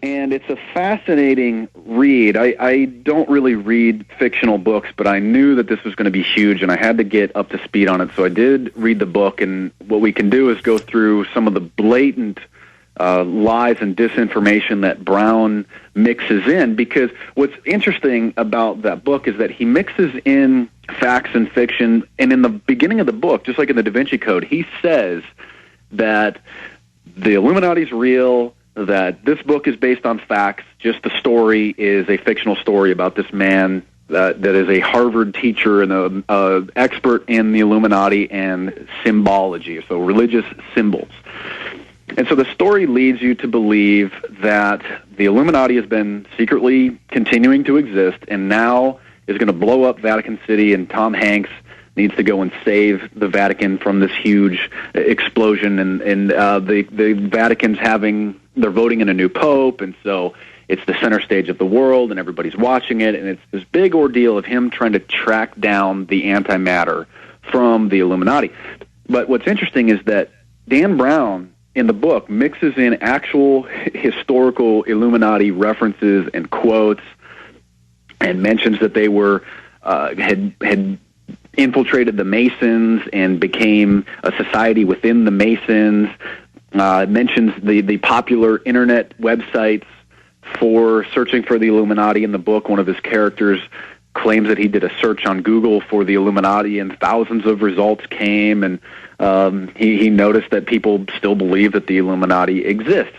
And it's a fascinating read. I don't really read fictional books, but I knew that this was going to be huge, and I had to get up to speed on it. So I did read the book, and what we can do is go through some of the blatant lies and disinformation that Brown mixes in, because what's interesting about that book is that he mixes in facts and fiction, and in the beginning of the book, just like in the Da Vinci Code, he says that the Illuminati's real, that this book is based on facts, just the story is a fictional story about this man that is a Harvard teacher and a expert in the Illuminati and symbology, so religious symbols. And so the story leads you to believe that the Illuminati has been secretly continuing to exist and now is going to blow up Vatican City, and Tom Hanks needs to go and save the Vatican from this huge explosion, and the Vatican's they're voting in a new pope, and so it's the center stage of the world, and everybody's watching it, and it's this big ordeal of him trying to track down the antimatter from the Illuminati. But what's interesting is that Dan Brown, in the book, mixes in actual historical Illuminati references and quotes, and mentions that they were had infiltrated the Masons and became a society within the Masons. Mentions the popular internet websites for searching for the Illuminati in the book. One of his characters claims that he did a search on Google for the Illuminati, and thousands of results came, and he noticed that people still believe that the Illuminati exists.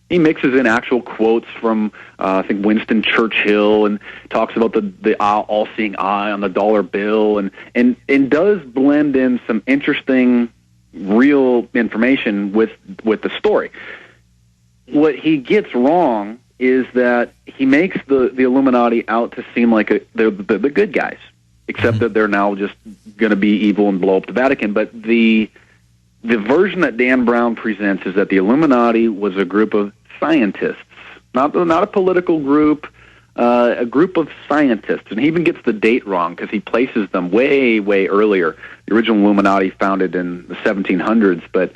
He mixes in actual quotes from, I think, Winston Churchill, and talks about the all-seeing eye on the dollar bill, and does blend in some interesting real information with the story. What he gets wrong is that he makes the Illuminati out to seem like they're the good guys, except that they're now just going to be evil and blow up the Vatican. But the version that Dan Brown presents is that the Illuminati was a group of scientists, not a political group, a group of scientists. And he even gets the date wrong because he places them way, way earlier. The original Illuminati founded in the 1700s, but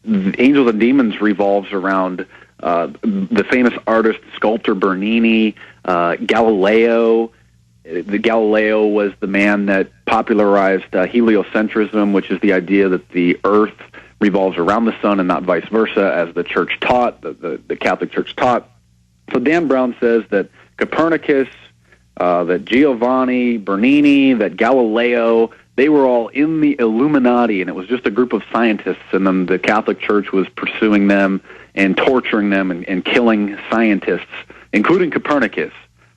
Angels and Demons revolves around the famous artist, sculptor Bernini, Galileo. Galileo was the man that popularized heliocentrism, which is the idea that the Earth revolves around the sun and not vice versa, as the Church taught, the Catholic Church taught. So Dan Brown says that Copernicus, that Giovanni, Bernini, that Galileo, they were all in the Illuminati, and it was just a group of scientists, and then the Catholic Church was pursuing them and torturing them and killing scientists, including Copernicus.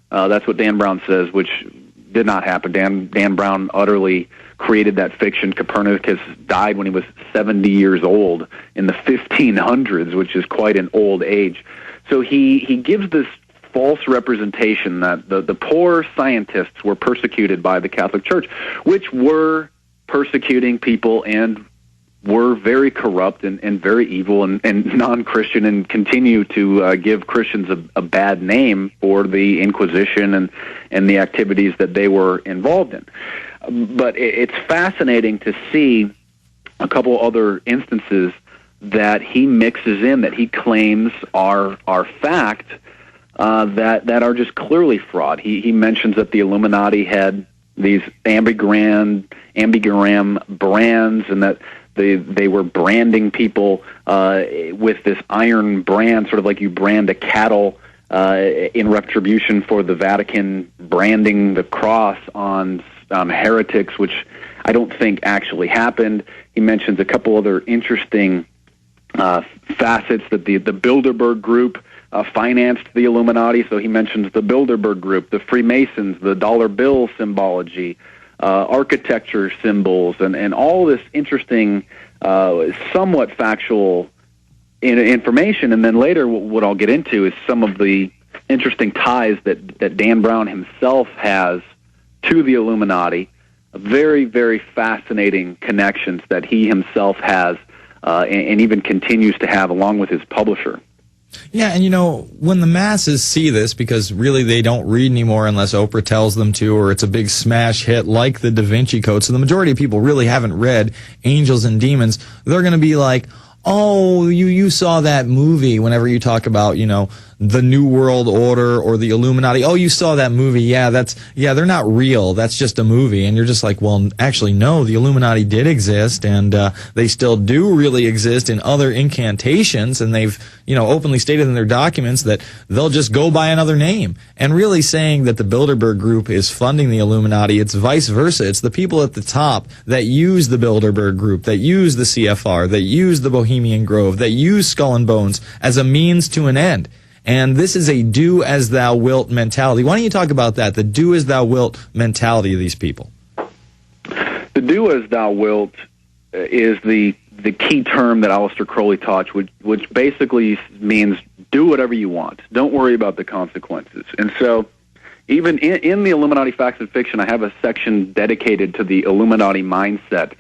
That's what Dan Brown says, which did not happen. Dan Brown utterly created that fiction. Copernicus died when he was 70 years old in the 1500s, which is quite an old age. So he gives this false representation that the poor scientists were persecuted by the Catholic Church, which were persecuting people and were very corrupt and very evil and non-Christian, and continue to give Christians a bad name for the Inquisition and the activities that they were involved in. But it's fascinating to see a couple other instances that he mixes in, that he claims are fact, that are just clearly fraud. He mentions that the Illuminati had these ambigram brands, and that they were branding people with this iron brand, sort of like you brand a cattle in retribution for the Vatican branding the cross on heretics, which I don't think actually happened. He mentions a couple other interesting facets, that the Bilderberg Group financed the Illuminati. So he mentions the Bilderberg Group, the Freemasons, the dollar bill symbology, architecture symbols, and all this interesting, somewhat factual information. And then later, what I'll get into is some of the interesting ties that Dan Brown himself has to the Illuminati. Very, very fascinating connections that he himself has, and even continues to have, along with his publisher. Yeah, and when the masses see this, because really they don't read anymore unless Oprah tells them to, or it's a big smash hit like the Da Vinci Code, so the majority of people really haven't read Angels and Demons, they're going to be like, oh, you saw that movie whenever you talk about, the New World Order or the Illuminati. Oh, you saw that movie. Yeah, they're not real. That's just a movie. And you're just like, well, actually, no, the Illuminati did exist, and they still do really exist in other incantations, and they've, openly stated in their documents that they'll just go by another name. And really saying that the Bilderberg Group is funding the Illuminati, it's vice versa. It's the people at the top that use the Bilderberg Group, that use the CFR, that use the Bohemian Grove, that use Skull and Bones as a means to an end. And this is a do as thou wilt mentality. Why don't you talk about that, the do as thou wilt mentality of these people? The do as thou wilt is the key term that Aleister Crowley taught, which basically means do whatever you want. Don't worry about the consequences. And so even in the Illuminati Facts and Fiction, I have a section dedicated to the Illuminati mindset.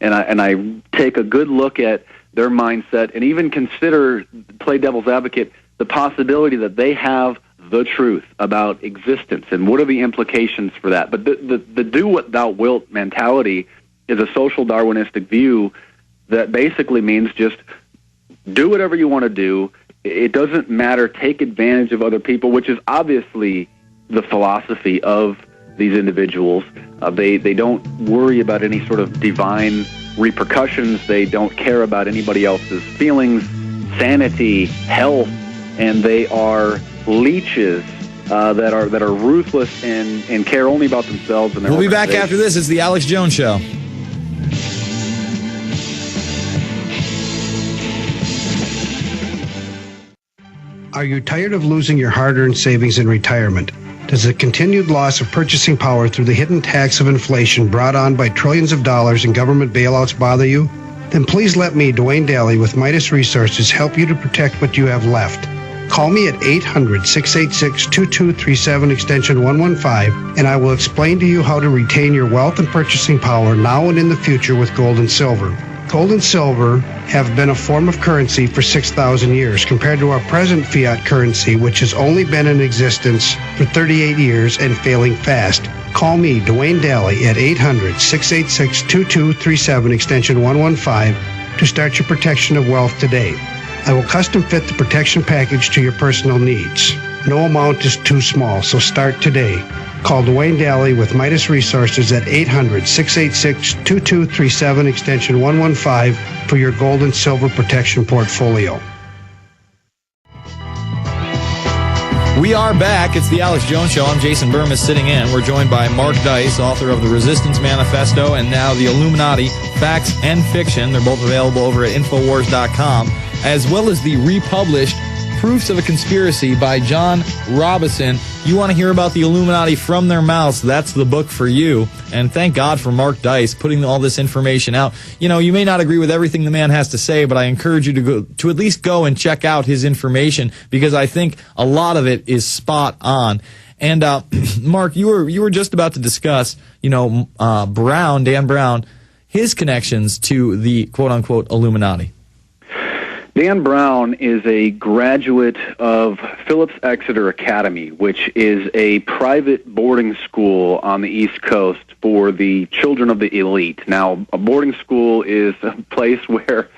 And I take a good look at their mindset and even consider, play devil's advocate, the possibility that they have the truth about existence and what are the implications for that. But the do what thou wilt mentality is a social Darwinistic view that basically means just do whatever you want to do. It doesn't matter. Take advantage of other people, which is obviously the philosophy of these individuals. They don't worry about any sort of divine repercussions. They don't care about anybody else's feelings, sanity, health, and they are leeches that are ruthless and care only about themselves and their We'll be back after this. It's the Alex Jones Show. Are you tired of losing your hard-earned savings in retirement? Does the continued loss of purchasing power through the hidden tax of inflation brought on by trillions of dollars in government bailouts bother you? Then please let me, Dwayne Daly with Midas Resources, help you to protect what you have left. Call me at 800-686-2237 extension 115, and I will explain to you how to retain your wealth and purchasing power now and in the future with gold and silver. Gold and silver have been a form of currency for 6,000 years compared to our present fiat currency, which has only been in existence for 38 years and failing fast. Call me, Dwayne Daly, at 800-686-2237 extension 115 to start your protection of wealth today. I will custom fit the protection package to your personal needs. No amount is too small, so start today. Call Dwayne Daly with Midas Resources at 800-686-2237 extension 115 for your gold and silver protection portfolio. We are back. It's the Alex Jones Show. I'm Jason Bermas sitting in. We're joined by Mark Dice, author of The Resistance Manifesto and now The Illuminati Facts and Fiction. They're both available over at Infowars.com, as well as the republished Proofs of a Conspiracy by John Robison. You want to hear about the Illuminati from their mouths, that's the book for you. And thank God for Mark Dice putting all this information out. You may not agree with everything the man has to say, but I encourage you to at least go and check out his information, because I think a lot of it is spot on. And Mark, you were just about to discuss, Dan Brown, his connections to the quote-unquote Illuminati. Dan Brown is a graduate of Phillips Exeter Academy, which is a private boarding school on the East Coast for the children of the elite. Now, a boarding school is a place where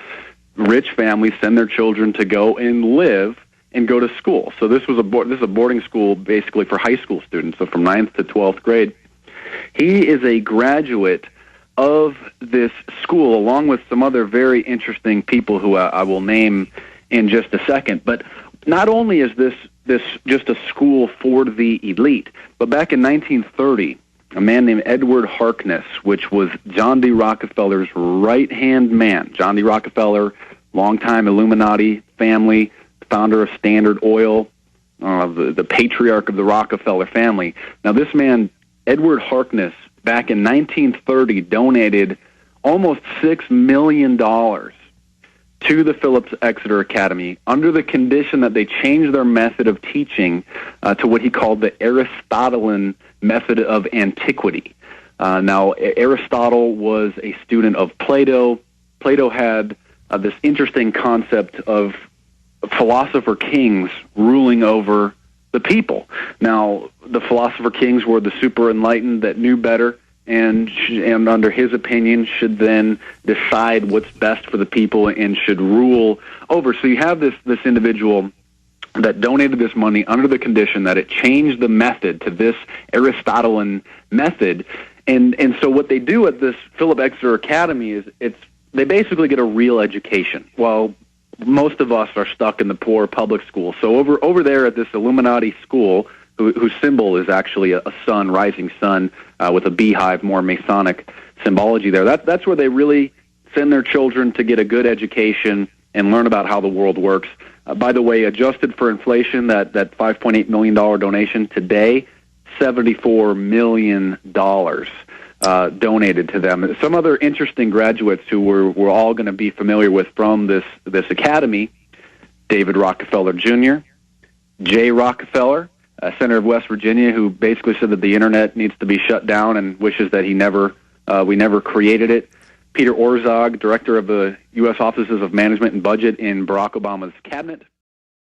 rich families send their children to go and live and go to school. So this is a boarding school basically for high school students, so from 9th to 12th grade. He is a graduate of this school, along with some other very interesting people who I will name in just a second. But not only is this just a school for the elite, but back in 1930, a man named Edward Harkness, which was John D. Rockefeller's right-hand man. John D. Rockefeller, longtime Illuminati family, founder of Standard Oil, the patriarch of the Rockefeller family. Now this man, Edward Harkness, back in 1930, donated almost $6 million to the Phillips Exeter Academy under the condition that they changed their method of teaching to what he called the Aristotelian method of antiquity. Now, Aristotle was a student of Plato. Plato had this interesting concept of philosopher kings ruling over the people. Now, the philosopher kings were the super enlightened that knew better, and under his opinion should then decide what's best for the people and should rule over. So you have this individual that donated this money under the condition that it changed the method to this Aristotelian method. And so what they do at this Philip Exeter Academy is they basically get a real education. Well, most of us are stuck in the poor public school. So over there at this Illuminati school, whose symbol is actually a sun, rising sun, with a beehive, more Masonic symbology there. That's where they really send their children to get a good education and learn about how the world works. By the way, adjusted for inflation, that $5.8 million donation today, $74 million donated to them. Some other interesting graduates who we're all going to be familiar with from this academy: David Rockefeller Jr., Jay Rockefeller, senator of West Virginia, who basically said that the internet needs to be shut down and wishes that we never created it. Peter Orszag, director of the U.S. Offices of Management and Budget in Barack Obama's cabinet.